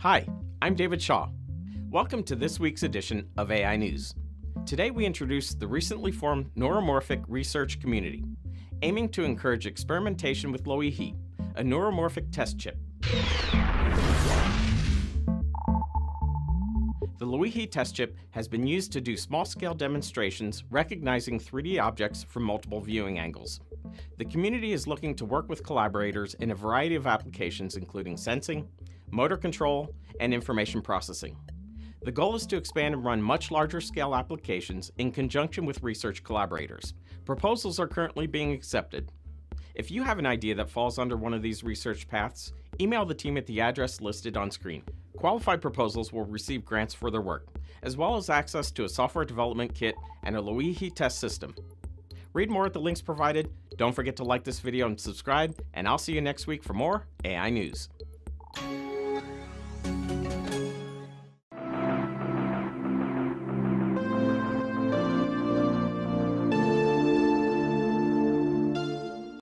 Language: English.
Hi, I'm David Shaw. Welcome to this week's edition of AI News. Today we introduce the recently formed Neuromorphic Research Community, aiming to encourage experimentation with Loihi, a neuromorphic test chip. The Loihi test chip has been used to do small-scale demonstrations recognizing 3D objects from multiple viewing angles. The community is looking to work with collaborators in a variety of applications including sensing, motor control, and information processing. The goal is to expand and run much larger scale applications in conjunction with research collaborators. Proposals are currently being accepted. If you have an idea that falls under one of these research paths, email the team at the address listed on screen. Qualified proposals will receive grants for their work, as well as access to a software development kit and a Loihi test system. Read more at the links provided. Don't forget to like this video and subscribe, and I'll see you next week for more AI News.